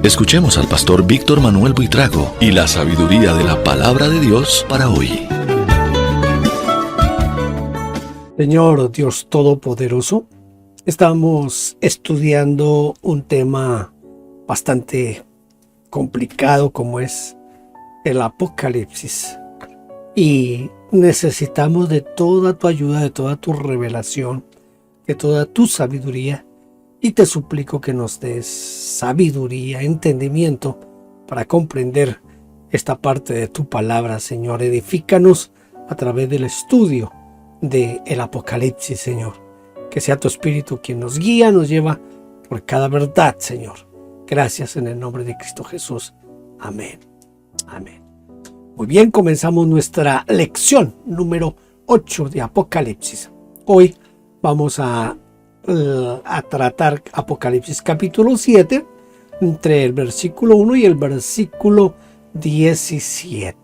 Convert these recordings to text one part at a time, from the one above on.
Escuchemos al pastor Víctor Manuel Buitrago y la sabiduría de la palabra de Dios para hoy. Señor Dios Todopoderoso, estamos estudiando un tema bastante complicado como es el Apocalipsis. Y necesitamos de toda tu ayuda, de toda tu revelación, de toda tu sabiduría. Y te suplico que nos des sabiduría, entendimiento para comprender esta parte de tu palabra, Señor. Edifícanos a través del estudio del Apocalipsis, Señor. Que sea tu Espíritu quien nos guía, nos lleva por cada verdad, Señor. Gracias en el nombre de Cristo Jesús. Amén. Amén. Muy bien, comenzamos nuestra lección número 8 de Apocalipsis. Hoy vamos a tratar Apocalipsis capítulo 7 entre el versículo 1 y el versículo 17.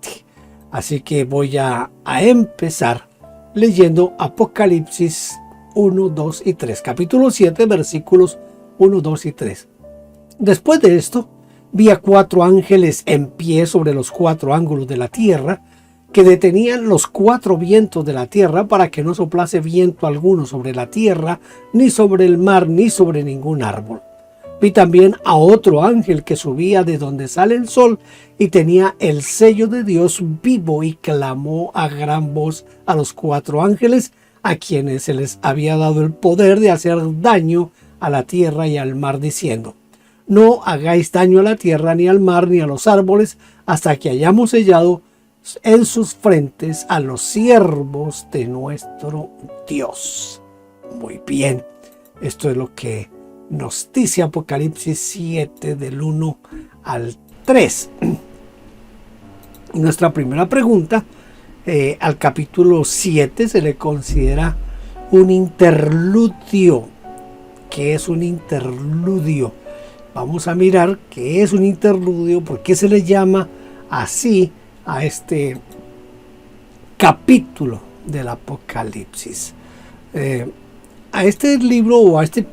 Así que voy a empezar leyendo Apocalipsis 1, 2 y 3. Capítulo 7, versículos 1, 2 y 3. Después de esto, vi a 4 ángeles en pie sobre los 4 ángulos de la tierra, que detenían los 4 vientos de la tierra para que no soplase viento alguno sobre la tierra, ni sobre el mar, ni sobre ningún árbol. Vi también a otro ángel que subía de donde sale el sol y tenía el sello de Dios vivo y clamó a gran voz a los 4 ángeles a quienes se les había dado el poder de hacer daño a la tierra y al mar, diciendo: no hagáis daño a la tierra, ni al mar, ni a los árboles, hasta que hayamos sellado en sus frentes a los siervos de nuestro Dios. Muy bien, esto es lo que nos dice Apocalipsis 7 del 1 al 3. Nuestra primera pregunta, al capítulo 7 se le considera un interludio. ¿Qué es un interludio? Vamos a mirar qué es un interludio, por qué se le llama así a este capítulo del Apocalipsis. A este libro o a este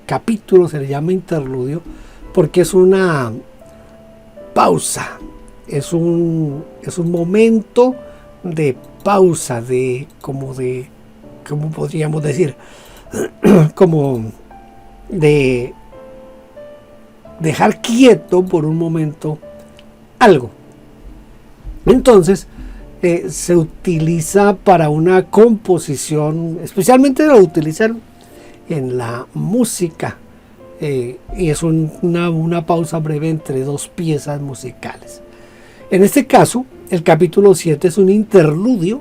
capítulo se le llama interludio porque es una pausa, es un momento de pausa, ¿cómo podríamos decir? Como de dejar quieto por un momento algo. Entonces se utiliza para una composición, especialmente lo utilizan en la música, y es una pausa breve entre 2 piezas musicales. En este caso, el capítulo 7 es un interludio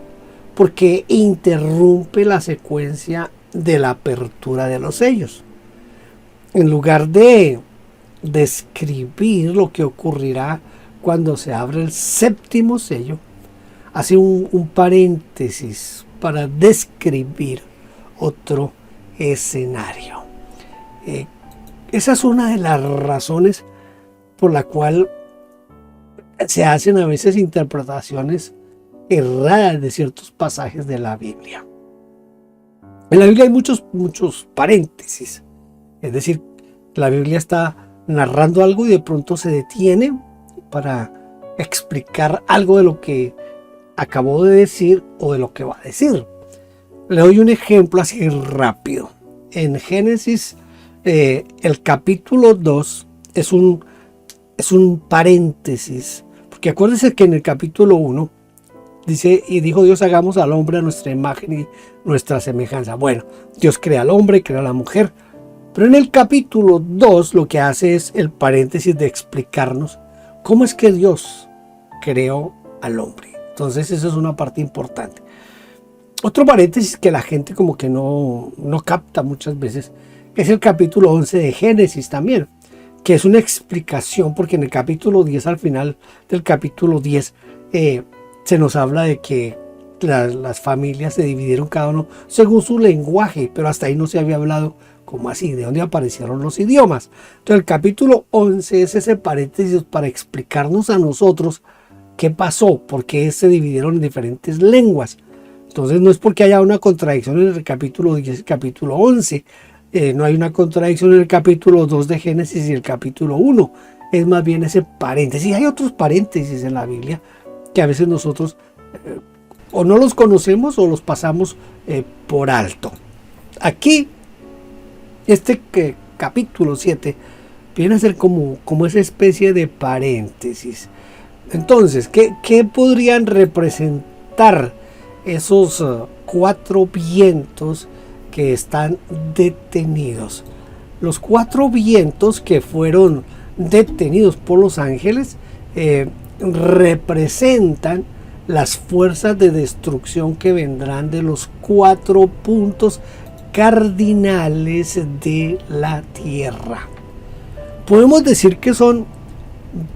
porque interrumpe la secuencia de la apertura de los sellos. En lugar de describir lo que ocurrirá cuando se abre el 7º sello, hace un paréntesis para describir otro escenario. Esa es una de las razones por la cual se hacen a veces interpretaciones erradas de ciertos pasajes de la Biblia. En la Biblia hay muchos paréntesis, es decir, la Biblia está narrando algo y de pronto se detiene para explicar algo de lo que acabó de decir o de lo que va a decir. Le doy un ejemplo así rápido. En Génesis, el capítulo 2 es un paréntesis, porque acuérdense que en el capítulo 1 dice: y dijo Dios, hagamos al hombre a nuestra imagen y nuestra semejanza. Bueno, Dios crea al hombre, crea a la mujer, pero en el capítulo 2 lo que hace es el paréntesis de explicarnos cómo es que Dios creó al hombre. Entonces esa es una parte importante. Otro paréntesis que la gente como que no capta muchas veces es el capítulo 11 de Génesis también, que es una explicación, porque en el capítulo 10, al final del capítulo 10, se nos habla de que las familias se dividieron cada uno según su lenguaje, pero hasta ahí no se había hablado como así, de dónde aparecieron los idiomas. Entonces el capítulo 11 es ese paréntesis para explicarnos a nosotros qué pasó, por qué se dividieron en diferentes lenguas. Entonces no es porque haya una contradicción en el capítulo 10 y el capítulo 11, no hay una contradicción en el capítulo 2 de Génesis y el capítulo 1. es más bien ese paréntesis. Hay otros paréntesis en la Biblia que a veces nosotros o no los conocemos o los pasamos por alto. Aquí, capítulo 7 viene a ser como esa especie de paréntesis. Entonces, ¿qué podrían representar esos 4 vientos que están detenidos? Los 4 vientos que fueron detenidos por los ángeles representan las fuerzas de destrucción que vendrán de los 4 puntos cardinales de la tierra. Podemos decir que son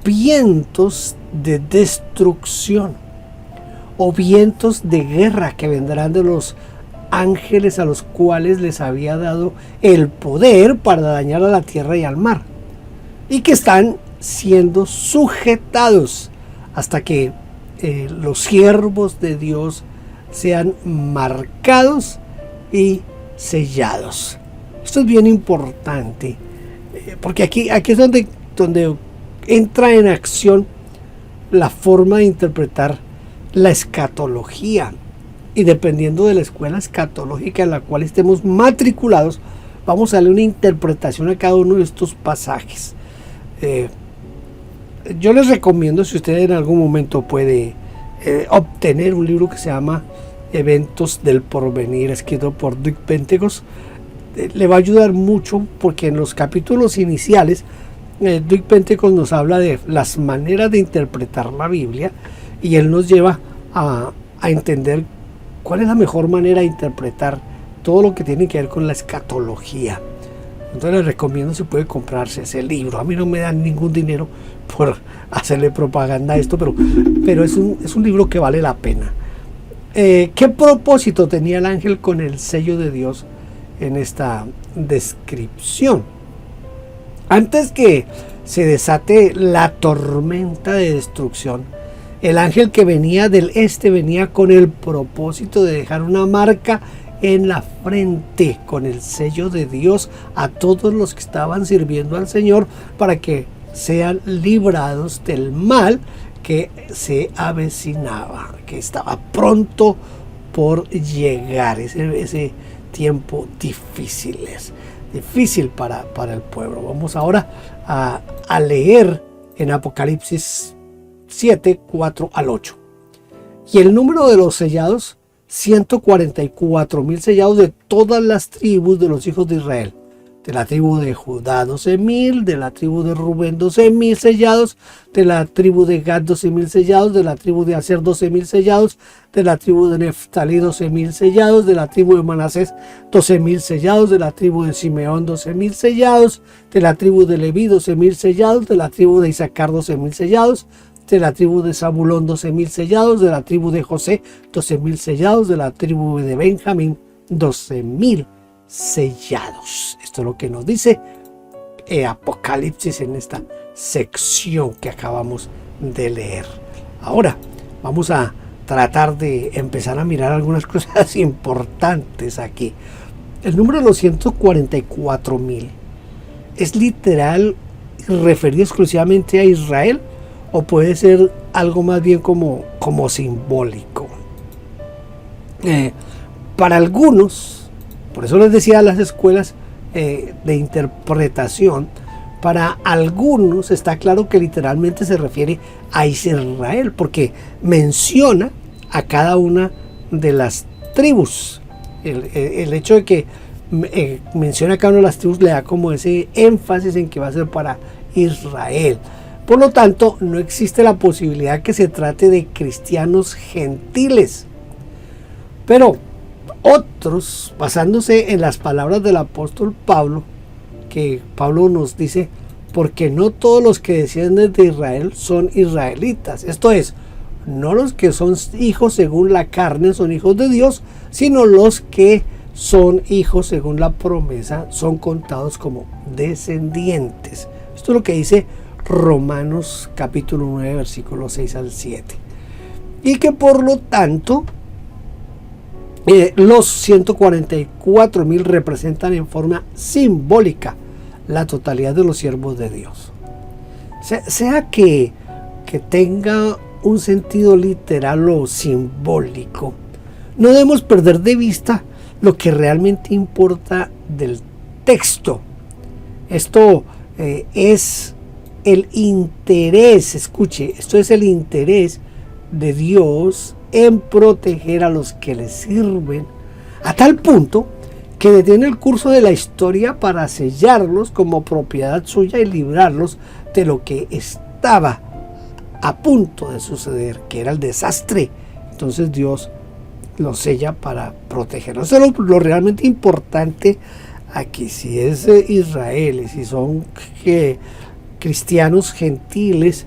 vientos de destrucción o vientos de guerra que vendrán de los ángeles a los cuales les había dado el poder para dañar a la tierra y al mar, y que están siendo sujetados hasta que los siervos de Dios sean marcados y sellados. Esto es bien importante, porque aquí es donde entra en acción la forma de interpretar la escatología, y dependiendo de la escuela escatológica en la cual estemos matriculados, vamos a darle una interpretación a cada uno de estos pasajes. Yo les recomiendo, si usted en algún momento puede obtener un libro que se llama Eventos del Porvenir, escrito por Doug Pentecost, le va a ayudar mucho, porque en los capítulos iniciales Doug Pentecost nos habla de las maneras de interpretar la Biblia, y él nos lleva a entender cuál es la mejor manera de interpretar todo lo que tiene que ver con la escatología. Entonces les recomiendo, si puede, comprarse ese libro. A mí no me dan ningún dinero por hacerle propaganda a esto, pero es un libro que vale la pena. ¿Qué propósito tenía el ángel con el sello de Dios en esta descripción? Antes que se desate la tormenta de destrucción, el ángel que venía del este venía con el propósito de dejar una marca en la frente con el sello de Dios a todos los que estaban sirviendo al Señor, para que sean librados del mal que se avecinaba, que estaba pronto por llegar. Ese tiempo difícil para el pueblo. Vamos ahora a leer en Apocalipsis 7, 4 al 8. Y el número de los sellados, 144,000 sellados de todas las tribus de los hijos de Israel. De la tribu de Judá 12,000, de la tribu de Rubén 12,000 sellados, de la tribu de Gad 12,000 sellados, de la tribu de Aser 12,000 sellados, de la tribu de Neftalí 12,000 sellados, de la tribu de Manasés 12,000 sellados, de la tribu de Simeón 12,000 sellados, de la tribu de Leví 12,000 sellados, de la tribu de Isaacar 12,000 sellados, de la tribu de Zabulón 12,000 sellados, de la tribu de José 12,000 sellados, de la tribu de Benjamín 12,000 sellados. Esto es lo que nos dice Apocalipsis en esta sección que acabamos de leer. Ahora vamos a tratar de empezar a mirar algunas cosas importantes aquí. El número de los 144,000 es literal referido exclusivamente a Israel, o puede ser algo más bien como simbólico. Para algunos, por eso les decía, las escuelas de interpretación, para algunos está claro que literalmente se refiere a Israel, porque menciona a cada una de las tribus. El hecho de que menciona a cada una de las tribus le da como ese énfasis en que va a ser para Israel. Por lo tanto, no existe la posibilidad que se trate de cristianos gentiles. Pero otros, basándose en las palabras del apóstol Pablo, que Pablo nos dice, porque no todos los que descienden de Israel son israelitas. Esto es, no los que son hijos según la carne son hijos de Dios, sino los que son hijos según la promesa son contados como descendientes. Esto es lo que dice Romanos capítulo 9, versículos 6 al 7. Y que por lo tanto los 144,000 representan en forma simbólica la totalidad de los siervos de Dios. sea que tenga un sentido literal o simbólico, no debemos perder de vista lo que realmente importa del texto. Esto es el interés, escuche, esto es el interés de Dios en proteger a los que le sirven, a tal punto que detiene el curso de la historia para sellarlos como propiedad suya y librarlos de lo que estaba a punto de suceder, que era el desastre. Entonces Dios los sella para protegerlos. Eso es lo realmente importante aquí. Si es Israel y si son cristianos gentiles,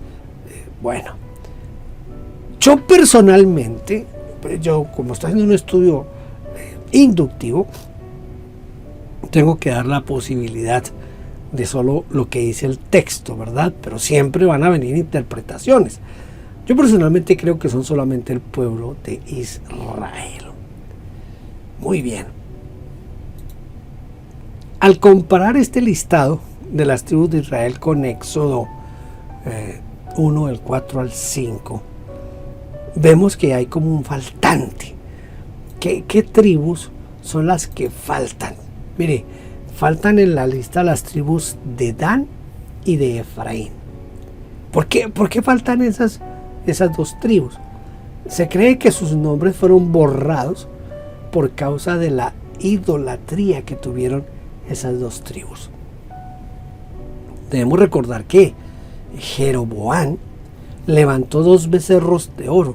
bueno, yo personalmente, como estoy haciendo un estudio inductivo, tengo que dar la posibilidad de solo lo que dice el texto, ¿verdad? Pero siempre van a venir interpretaciones. Yo personalmente creo que son solamente el pueblo de Israel. Muy bien. Al comparar este listado de las tribus de Israel con Éxodo 1, del 4 al 5, vemos que hay como un faltante. ¿Qué tribus son las que faltan? Mire, faltan en la lista las tribus de Dan y de Efraín. ¿Por qué faltan esas dos tribus? Se cree que sus nombres fueron borrados por causa de la idolatría que tuvieron esas dos tribus. Debemos recordar que Jeroboam levantó 2 becerros de oro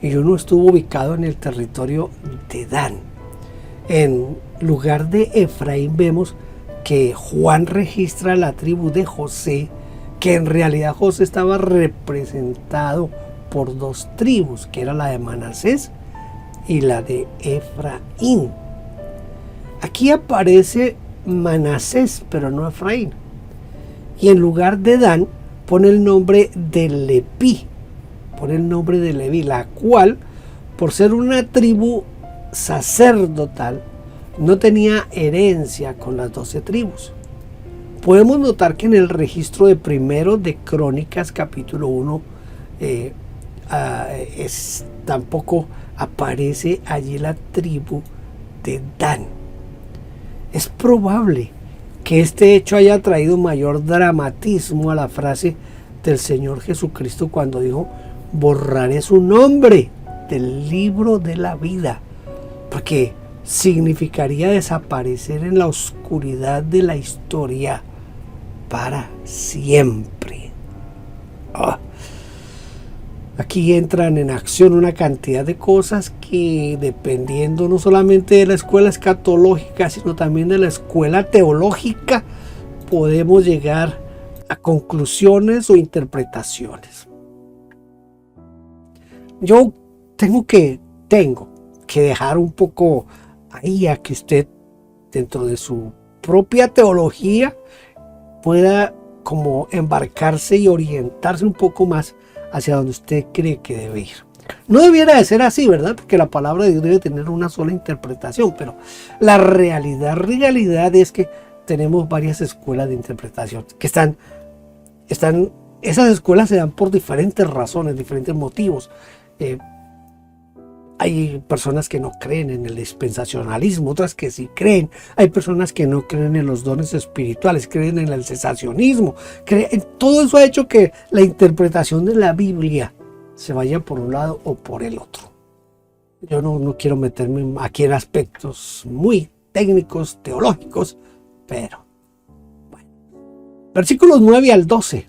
y uno estuvo ubicado en el territorio de Dan. En lugar de Efraín vemos que Juan registra la tribu de José, que en realidad José estaba representado por 2 tribus, que era la de Manasés y la de Efraín. Aquí aparece Manasés, pero no Efraín. Y en lugar de Dan, pone el nombre de Leví, la cual, por ser una tribu sacerdotal, no tenía herencia con las 12 tribus. Podemos notar que en el registro de primero de Crónicas, capítulo 1, tampoco aparece allí la tribu de Dan. Es probable que este hecho haya traído mayor dramatismo a la frase del Señor Jesucristo cuando dijo: borraré su nombre del libro de la vida, porque significaría desaparecer en la oscuridad de la historia para siempre. Aquí entran en acción una cantidad de cosas que, dependiendo no solamente de la escuela escatológica, sino también de la escuela teológica, podemos llegar a conclusiones o interpretaciones. Yo tengo que dejar un poco ahí a que usted, dentro de su propia teología, pueda como embarcarse y orientarse un poco más hacia donde usted cree que debe ir. No debiera de ser así, ¿verdad? Porque la palabra de Dios debe tener una sola interpretación, pero la realidad es que tenemos varias escuelas de interpretación que están esas escuelas se dan por diferentes razones, diferentes motivos. Hay personas que no creen en el dispensacionalismo, otras que sí creen. Hay personas que no creen en los dones espirituales, creen en el cesacionismo. Todo eso ha hecho que la interpretación de la Biblia se vaya por un lado o por el otro. Yo no quiero meterme aquí en aspectos muy técnicos, teológicos, pero bueno. Versículos 9 al 12.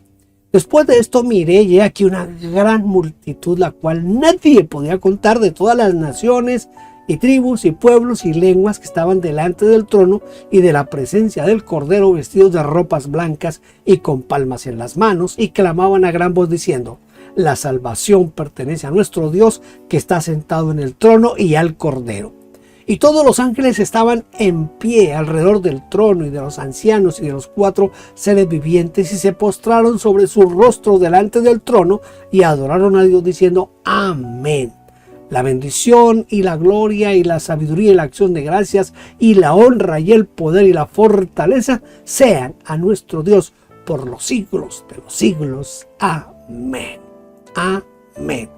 Después de esto miré y he aquí una gran multitud, la cual nadie podía contar, de todas las naciones y tribus y pueblos y lenguas que estaban delante del trono y de la presencia del Cordero, vestidos de ropas blancas y con palmas en las manos, y clamaban a gran voz diciendo: la salvación pertenece a nuestro Dios, que está sentado en el trono, y al Cordero. Y todos los ángeles estaban en pie alrededor del trono y de los ancianos y de los 4 seres vivientes, y se postraron sobre su rostro delante del trono y adoraron a Dios diciendo: amén. La bendición y la gloria y la sabiduría y la acción de gracias y la honra y el poder y la fortaleza sean a nuestro Dios por los siglos de los siglos. Amén. Amén.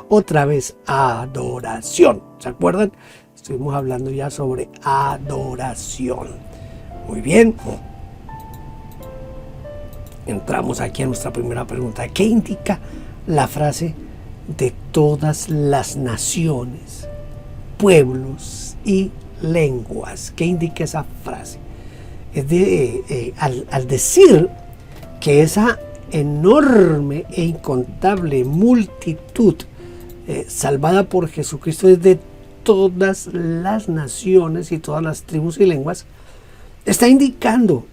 Otra vez, adoración. ¿Se acuerdan? Estuvimos hablando ya sobre adoración. Muy bien. Entramos aquí a nuestra primera pregunta. ¿Qué indica la frase de todas las naciones, pueblos y lenguas? ¿Qué indica esa frase? Al decir que esa enorme e incontable multitud salvada por Jesucristo es de todas las naciones y todas las tribus y lenguas, está indicando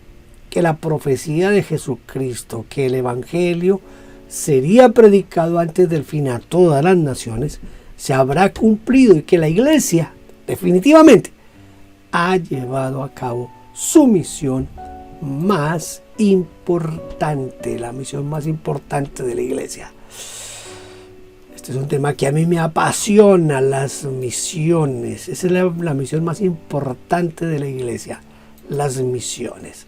que la profecía de Jesucristo, que el Evangelio sería predicado antes del fin a todas las naciones, se habrá cumplido y que la Iglesia definitivamente ha llevado a cabo su misión más importante, la misión más importante de la Iglesia. Este es un tema que a mí me apasiona, las misiones. Esa es la misión más importante de la Iglesia, las misiones.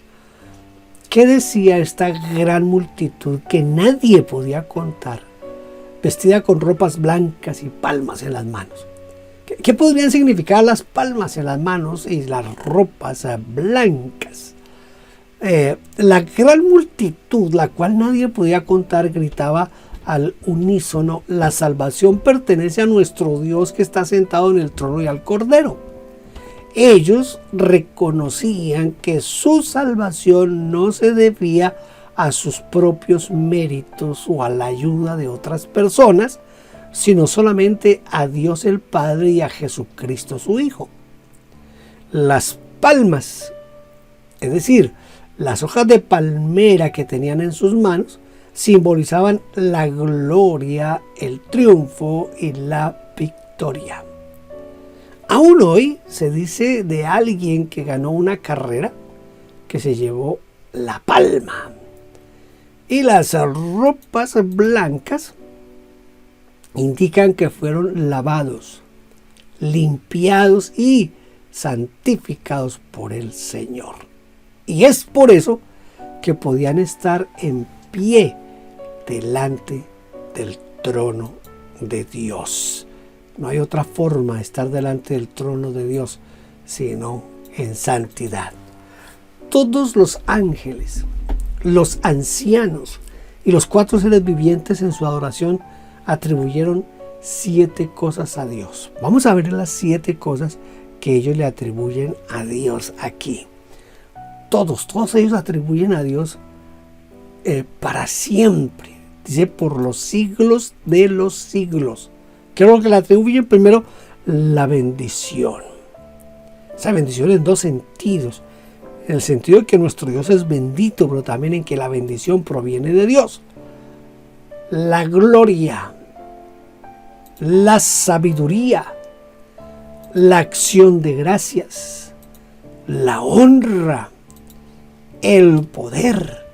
¿Qué decía esta gran multitud que nadie podía contar, vestida con ropas blancas y palmas en las manos? ¿Qué podrían significar las palmas en las manos y las ropas blancas? La gran multitud, la cual nadie podía contar, gritaba al unísono: la salvación pertenece a nuestro Dios que está sentado en el trono y al Cordero. Ellos reconocían que su salvación no se debía a sus propios méritos o a la ayuda de otras personas, sino solamente a Dios el Padre y a Jesucristo su Hijo. Las palmas, es decir, las hojas de palmera que tenían en sus manos, simbolizaban la gloria, el triunfo y la victoria. Aún hoy se dice de alguien que ganó una carrera que se llevó la palma. Y las ropas blancas indican que fueron lavados, limpiados y santificados por el Señor. Y es por eso que podían estar en pie delante del trono de Dios. No hay otra forma de estar delante del trono de Dios sino en santidad. Todos los ángeles, los ancianos y los 4 seres vivientes en su adoración atribuyeron 7 cosas a Dios. Vamos a ver las 7 cosas que ellos le atribuyen a Dios aquí. Todos ellos atribuyen a Dios para siempre. Dice, por los siglos de los siglos. Creo que le atribuyen primero la bendición. Esa bendición en 2 sentidos. En el sentido de que nuestro Dios es bendito, pero también en que la bendición proviene de Dios. La gloria, la sabiduría, la acción de gracias, la honra, el poder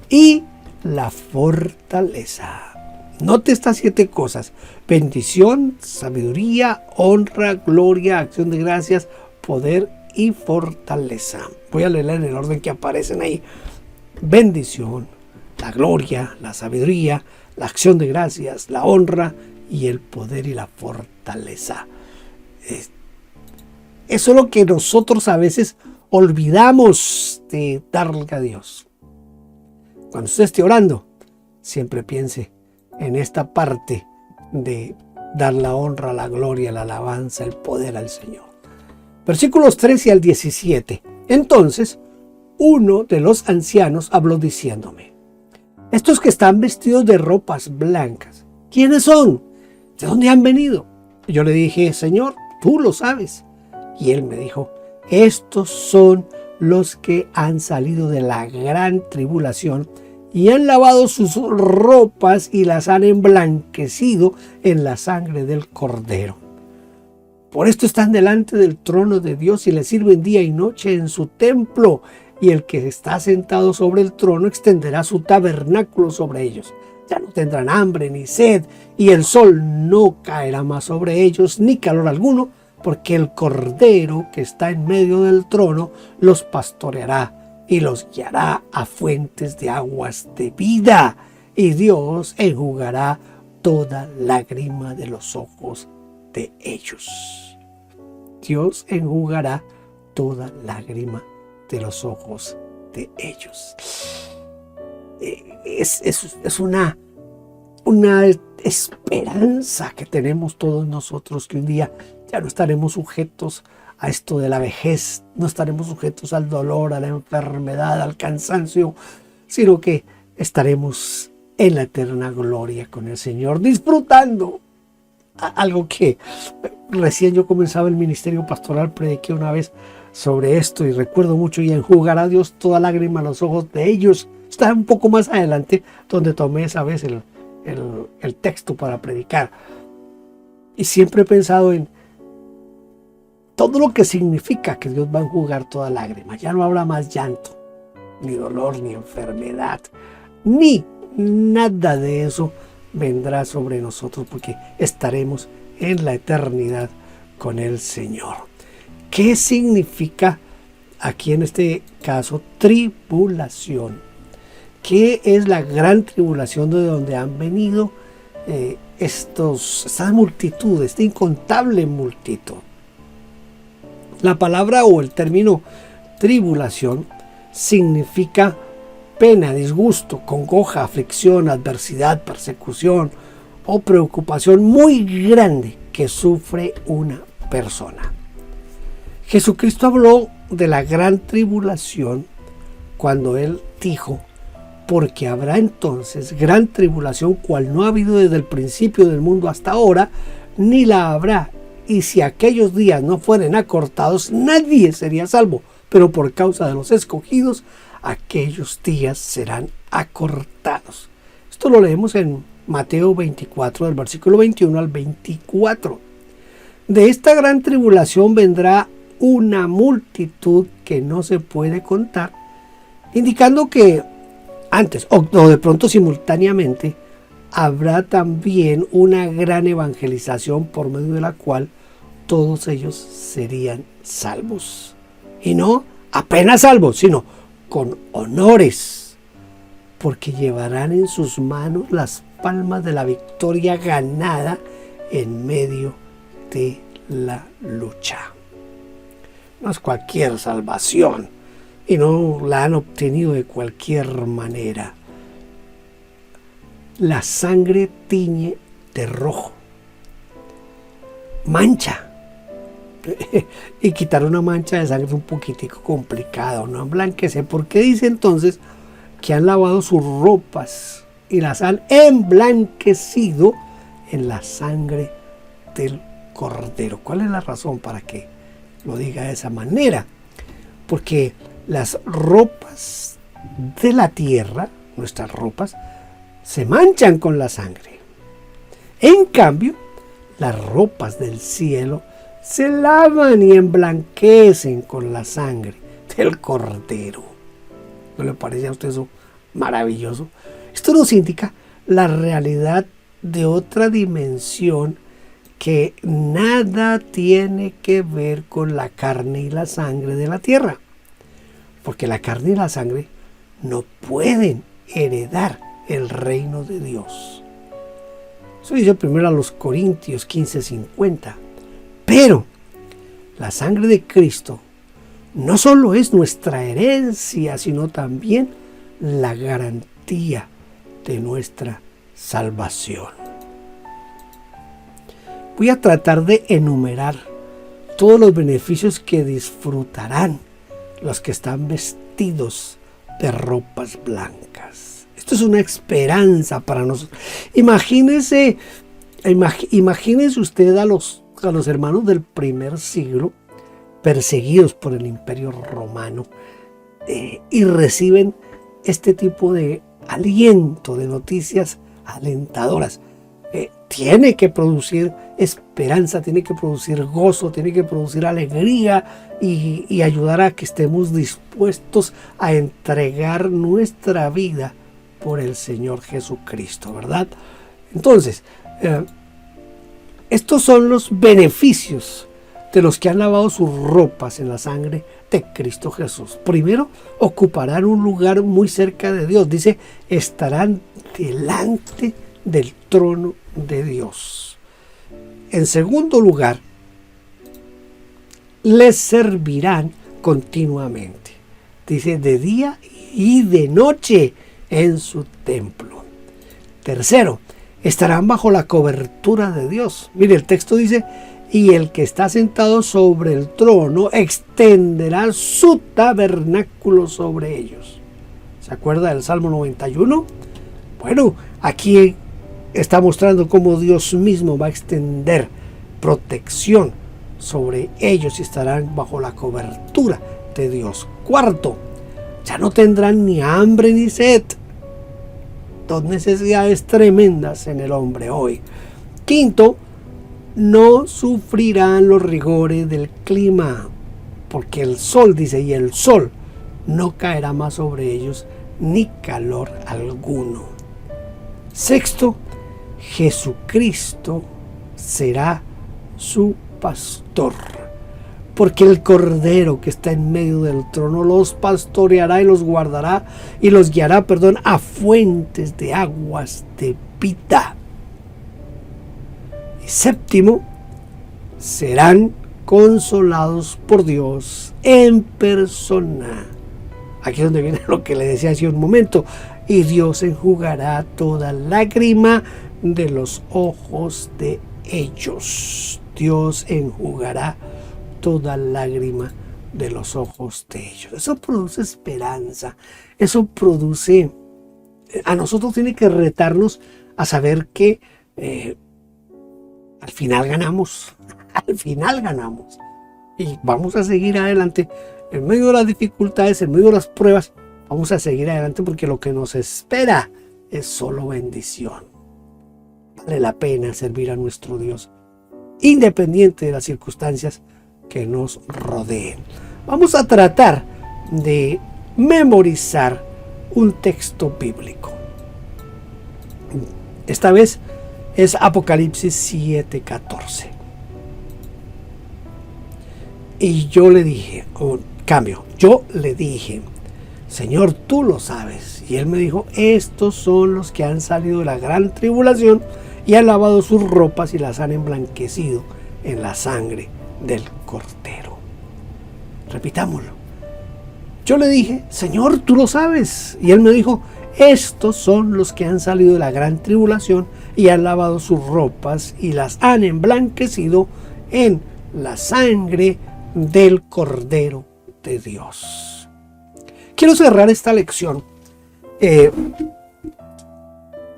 y la fortaleza. Note estas 7 cosas: bendición, sabiduría, honra, gloria, acción de gracias, poder y fortaleza. Voy a leerla en el orden que aparecen ahí. Bendición, la gloria, la sabiduría, la acción de gracias, la honra y el poder y la fortaleza. Eso es lo que nosotros a veces olvidamos de darle a Dios. Cuando usted esté orando, siempre piense en esta parte de dar la honra, la gloria, la alabanza, el poder al Señor. Versículos 13 al 17. Entonces, uno de los ancianos habló diciéndome: estos que están vestidos de ropas blancas, ¿quiénes son? ¿De dónde han venido? Y yo le dije: Señor, tú lo sabes. Y él me dijo: estos son los que han salido de la gran tribulación y han lavado sus ropas y las han emblanquecido en la sangre del Cordero. Por esto están delante del trono de Dios y le sirven día y noche en su templo, y el que está sentado sobre el trono extenderá su tabernáculo sobre ellos. Ya no tendrán hambre ni sed, y el sol no caerá más sobre ellos, ni calor alguno, porque el Cordero que está en medio del trono los pastoreará y los guiará a fuentes de aguas de vida, y Dios enjugará toda lágrima de los ojos de ellos. Dios enjugará toda lágrima de los ojos de ellos. Es una esperanza que tenemos todos nosotros, que un día ya no estaremos sujetos a esto de la vejez, no estaremos sujetos al dolor, a la enfermedad, al cansancio, sino que estaremos en la eterna gloria con el Señor, disfrutando algo que recién yo comenzaba el ministerio pastoral, prediqué una vez sobre esto y recuerdo mucho, y enjugará Dios toda lágrima a los ojos de ellos. Está un poco más adelante donde tomé esa vez el texto para predicar, y siempre he pensado en todo lo que significa que Dios va a enjugar toda lágrima. Ya no habrá más llanto, ni dolor, ni enfermedad, ni nada de eso vendrá sobre nosotros, porque estaremos en la eternidad con el Señor. ¿Qué significa aquí en este caso tribulación? ¿Qué es la gran tribulación de donde han venido estas multitudes, esta incontable multitud? La palabra o el término tribulación significa pena, disgusto, congoja, aflicción, adversidad, persecución o preocupación muy grande que sufre una persona. Jesucristo habló de la gran tribulación cuando Él dijo: porque habrá entonces gran tribulación, cual no ha habido desde el principio del mundo hasta ahora, ni la habrá. Y si aquellos días no fueren acortados, nadie sería salvo. Pero por causa de los escogidos, aquellos días serán acortados. Esto lo leemos en Mateo 24, del versículo 21 al 24. De esta gran tribulación vendrá una multitud que no se puede contar, indicando que antes o de pronto simultáneamente habrá también una gran evangelización por medio de la cual todos ellos serían salvos. Y no apenas salvos, sino con honores, porque llevarán en sus manos las palmas de la victoria ganada en medio de la lucha. No es cualquier salvación, y no la han obtenido de cualquier manera. La sangre tiñe de rojo, mancha, y quitar una mancha de sangre es un poquitico complicado, no emblanquece, porque dice entonces que han lavado sus ropas y las han emblanquecido en la sangre del Cordero. ¿Cuál es la razón para que lo diga de esa manera? Porque las ropas de la tierra, nuestras ropas, se manchan con la sangre. En cambio, las ropas del cielo se lavan y emblanquecen con la sangre del Cordero. ¿No le parece a usted eso maravilloso? Esto nos indica la realidad de otra dimensión que nada tiene que ver con la carne y la sangre de la tierra. Porque la carne y la sangre no pueden heredar el reino de Dios. Eso dice primero a los Corintios 15:50. Pero la sangre de Cristo no solo es nuestra herencia, sino también la garantía de nuestra salvación. Voy a tratar de enumerar todos los beneficios que disfrutarán los que están vestidos de ropas blancas. Esto es una esperanza para nosotros. Imagínese usted a los hermanos del primer siglo perseguidos por el Imperio Romano y reciben este tipo de aliento, de noticias alentadoras. Tiene que producir esperanza, tiene que producir gozo, tiene que producir alegría y ayudar a que estemos dispuestos a entregar nuestra vida por el Señor Jesucristo, ¿verdad? Entonces, estos son los beneficios de los que han lavado sus ropas en la sangre de Cristo Jesús. Primero, ocuparán un lugar muy cerca de Dios. Dice, estarán delante del trono de Dios. En segundo lugar, les servirán continuamente. Dice, de día y de noche en su templo. Tercero, estarán bajo la cobertura de Dios. Mire, el texto dice, y el que está sentado sobre el trono extenderá su tabernáculo sobre ellos. ¿Se acuerda del Salmo 91? Bueno, aquí está mostrando cómo Dios mismo va a extender protección sobre ellos y estarán bajo la cobertura de Dios. Cuarto, ya no tendrán ni hambre ni sed. Dos necesidades tremendas en el hombre hoy. Quinto, no sufrirán los rigores del clima, porque el sol, dice, y el sol no caerá más sobre ellos, ni calor alguno. Sexto, Jesucristo será su pastor, porque el Cordero que está en medio del trono los pastoreará y los guardará y los guiará, a fuentes de aguas de vida. Y séptimo, serán consolados por Dios en persona. Aquí es donde viene lo que le decía hace un momento. Y Dios enjugará toda lágrima de los ojos de ellos. Dios enjugará toda lágrima de los ojos de ellos. Eso produce esperanza. Eso produce... A nosotros tiene que retarnos a saber que al final ganamos. Al final ganamos. Y vamos a seguir adelante. En medio de las dificultades, en medio de las pruebas, vamos a seguir adelante porque lo que nos espera es solo bendición. Vale la pena servir a nuestro Dios, independiente de las circunstancias que nos rodeen. Vamos a tratar de memorizar un texto bíblico. Esta vez es Apocalipsis 7:14. Y yo le dije, yo le dije, Señor, tú lo sabes. Y él me dijo, estos son los que han salido de la gran tribulación y han lavado sus ropas y las han emblanquecido en la sangre del Cordero. Repitámoslo. Yo le dije, Señor, tú lo sabes. Y él me dijo, estos son los que han salido de la gran tribulación y han lavado sus ropas y las han emblanquecido en la sangre del Cordero de Dios. Quiero cerrar esta lección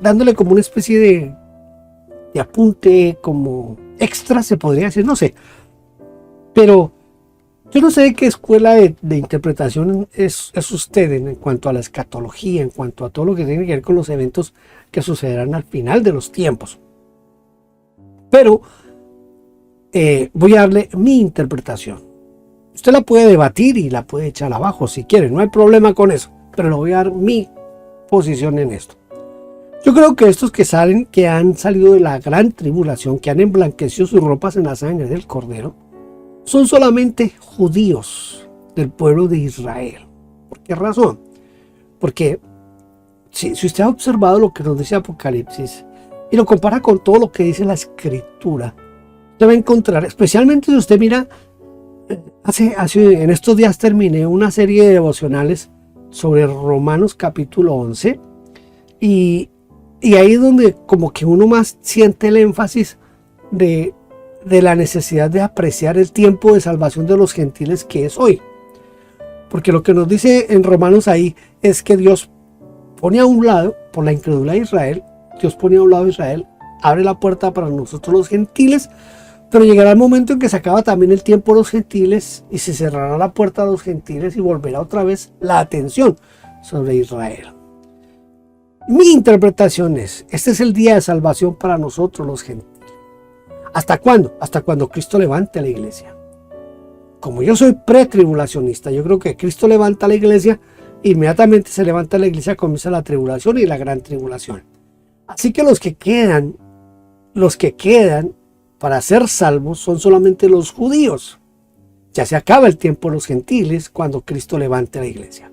dándole como una especie de apunte, como extra se podría decir, no sé. Pero yo no sé de qué escuela de interpretación es usted en cuanto a la escatología, en cuanto a todo lo que tiene que ver con los eventos que sucederán al final de los tiempos. Pero voy a darle mi interpretación. Usted la puede debatir y la puede echar abajo si quiere, no hay problema con eso, pero le voy a dar mi posición en esto. Yo creo que estos que han salido de la gran tribulación, que han emblanquecido sus ropas en la sangre del Cordero, son solamente judíos del pueblo de Israel. ¿Por qué razón? Porque si usted ha observado lo que nos dice Apocalipsis y lo compara con todo lo que dice la Escritura, usted va a encontrar, especialmente si usted mira, en estos días terminé una serie de devocionales sobre Romanos capítulo 11 y ahí es donde como que uno más siente el énfasis de la necesidad de apreciar el tiempo de salvación de los gentiles que es hoy. Porque lo que nos dice en Romanos ahí es que Dios pone a un lado, por la incredulidad de Israel, Dios pone a un lado a Israel, abre la puerta para nosotros los gentiles, pero llegará el momento en que se acaba también el tiempo de los gentiles y se cerrará la puerta a los gentiles y volverá otra vez la atención sobre Israel. Mi interpretación es, este es el día de salvación para nosotros los gentiles. ¿Hasta cuándo? Hasta cuando Cristo levante a la iglesia. Como yo soy pretribulacionista, yo creo que Cristo levanta a la iglesia, inmediatamente se levanta la iglesia, comienza la tribulación y la gran tribulación. Así que los que quedan para ser salvos son solamente los judíos. Ya se acaba el tiempo de los gentiles cuando Cristo levante la iglesia.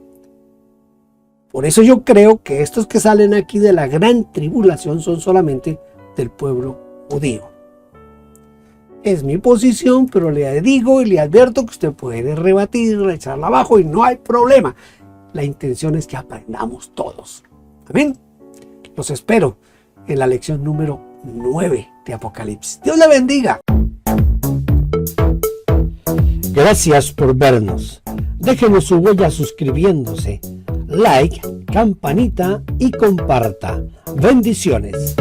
Por eso yo creo que estos que salen aquí de la gran tribulación son solamente del pueblo judío. Es mi posición, pero le digo y le advierto que usted puede rebatir, echarla abajo y no hay problema. La intención es que aprendamos todos. Amén. Los espero en la lección número 9 de Apocalipsis. Dios le bendiga. Gracias por vernos. Déjenos su huella suscribiéndose, like, campanita y comparta. Bendiciones.